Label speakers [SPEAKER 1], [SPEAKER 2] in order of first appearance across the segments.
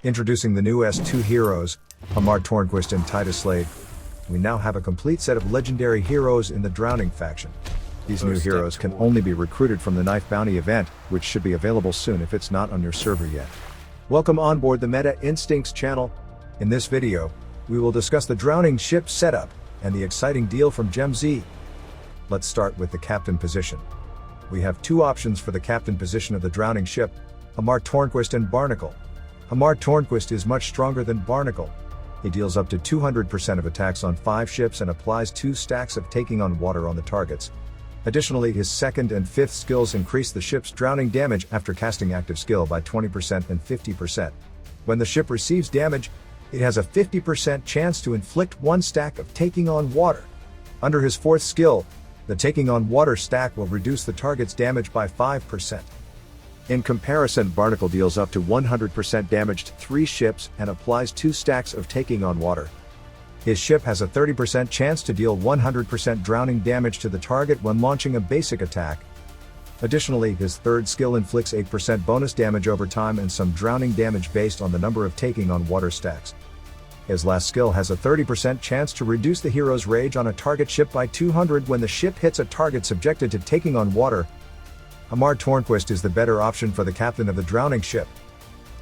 [SPEAKER 1] Introducing the new S2 heroes, Hamar, Tornquist and Titus Slade. We now have a complete set of legendary heroes in the Drowning faction. These new heroes can only be recruited from the Knife Bounty event, which should be available soon if it's not on your server yet. Welcome on board the Meta Instincts channel. In this video, we will discuss the Drowning ship setup and the exciting deal from GemZ. Let's start with the captain position. We have two options for the captain position of the Drowning ship, Hamar, Tornquist and Barnacle. Hamar Tornquist is much stronger than Barnacle. He deals up to 200% of attacks on 5 ships and applies 2 stacks of taking on water on the targets. Additionally, his second and fifth skills increase the ship's drowning damage after casting active skill by 20% and 50%. When the ship receives damage, it has a 50% chance to inflict 1 stack of taking on water. Under his fourth skill, the taking on water stack will reduce the target's damage by 5%. In comparison, Barnacle deals up to 100% damage to 3 ships and applies 2 stacks of taking on water. His ship has a 30% chance to deal 100% drowning damage to the target when launching a basic attack. Additionally, his third skill inflicts 8% bonus damage over time and some drowning damage based on the number of taking on water stacks. His last skill has a 30% chance to reduce the hero's rage on a target ship by 200 when the ship hits a target subjected to taking on water. Hamar Tornquist is the better option for the captain of the Drowning ship.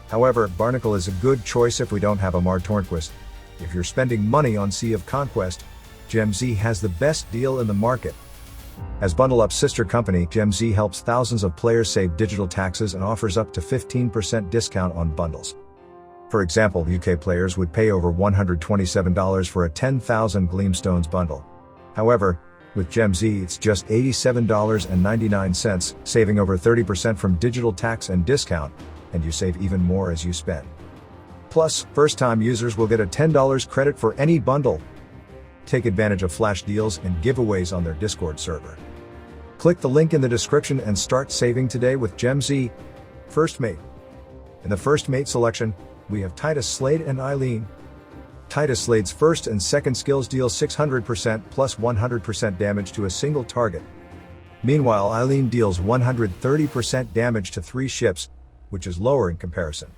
[SPEAKER 1] However, Barnacle is a good choice if we don't have Hamar Tornquist. If you're spending money on Sea of Conquest, GemZ has the best deal in the market. As Bundle Up's sister company, GemZ helps thousands of players save digital taxes and offers up to 15% discount on bundles. For example, UK players would pay over $127 for a 10,000 Gleamstones bundle. However, with GemZ it's just $87.99, saving over 30% from digital tax and discount, and you save even more as you spend. Plus, first-time users will get a $10 credit for any bundle. Take advantage of flash deals and giveaways on their Discord server. Click the link in the description and start saving today with GemZ. First Mate. In the First Mate selection, we have Titus Slade and Eileen. Titus Slade's first and second skills deal 600% plus 100% damage to a single target. Meanwhile, Eileen deals 130% damage to 3 ships, which is lower in comparison.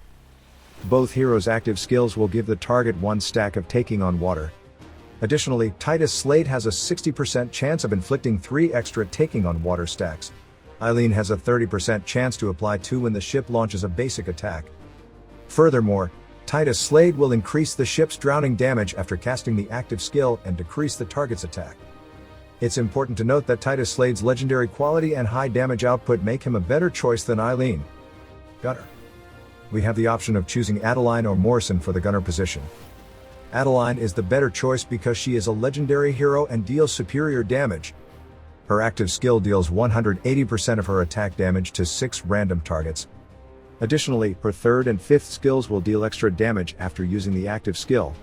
[SPEAKER 1] Both heroes' active skills will give the target 1 stack of taking on water. Additionally, Titus Slade has a 60% chance of inflicting 3 extra taking on water stacks. Eileen has a 30% chance to apply 2 when the ship launches a basic attack. Furthermore, Titus Slade will increase the ship's drowning damage after casting the active skill and decrease the target's attack. It's important to note that Titus Slade's legendary quality and high damage output make him a better choice than Eileen. Gunner. We have the option of choosing Adeline or Morrison for the gunner position. Adeline is the better choice because she is a legendary hero and deals superior damage. Her active skill deals 180% of her attack damage to 6 random targets. Additionally, her third and fifth skills will deal extra damage after using the active skill.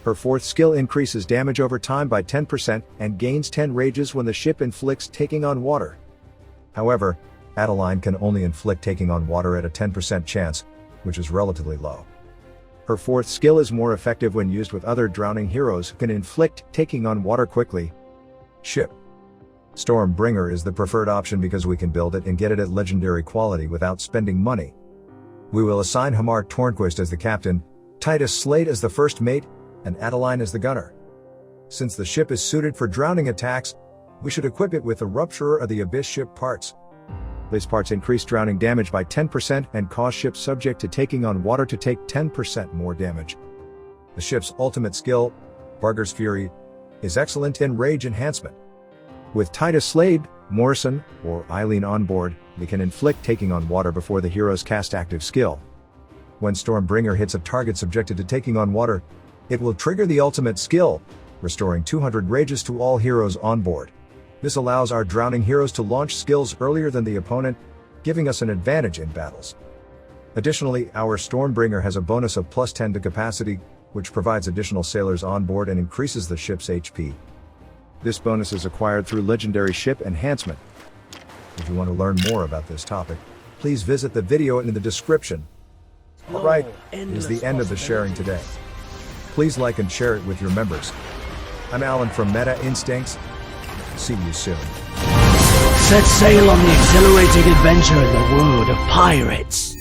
[SPEAKER 1] Her fourth skill increases damage over time by 10% and gains 10 rages when the ship inflicts taking on water. However, Adeline can only inflict taking on water at a 10% chance, which is relatively low. Her fourth skill is more effective when used with other drowning heroes who can inflict taking on water quickly. Ship. Stormbringer is the preferred option because we can build it and get it at legendary quality without spending money. We will assign Hamar Tornquist as the captain, Titus Slade as the first mate, and Adeline as the gunner. Since the ship is suited for drowning attacks, we should equip it with the Rupturer of the Abyss ship parts. These parts increase drowning damage by 10% and cause ships subject to taking on water to take 10% more damage. The ship's ultimate skill, Barger's Fury, is excellent in rage enhancement. With Titus Slade, Morrison, or Eileen on board, we can inflict taking on water before the heroes cast active skill. When Stormbringer hits a target subjected to taking on water, it will trigger the ultimate skill, restoring 200 rages to all heroes on board. This allows our drowning heroes to launch skills earlier than the opponent, giving us an advantage in battles. Additionally, our Stormbringer has a bonus of plus 10 to capacity, which provides additional sailors on board and increases the ship's HP. This bonus is acquired through legendary ship enhancement. If you want to learn more about this topic, please visit the video in the description. Alright, it is the end of the sharing today. Please like and share it with your members. I'm Alan from Meta Instincts. See you soon.
[SPEAKER 2] Set sail on the exhilarating adventure in the world of pirates.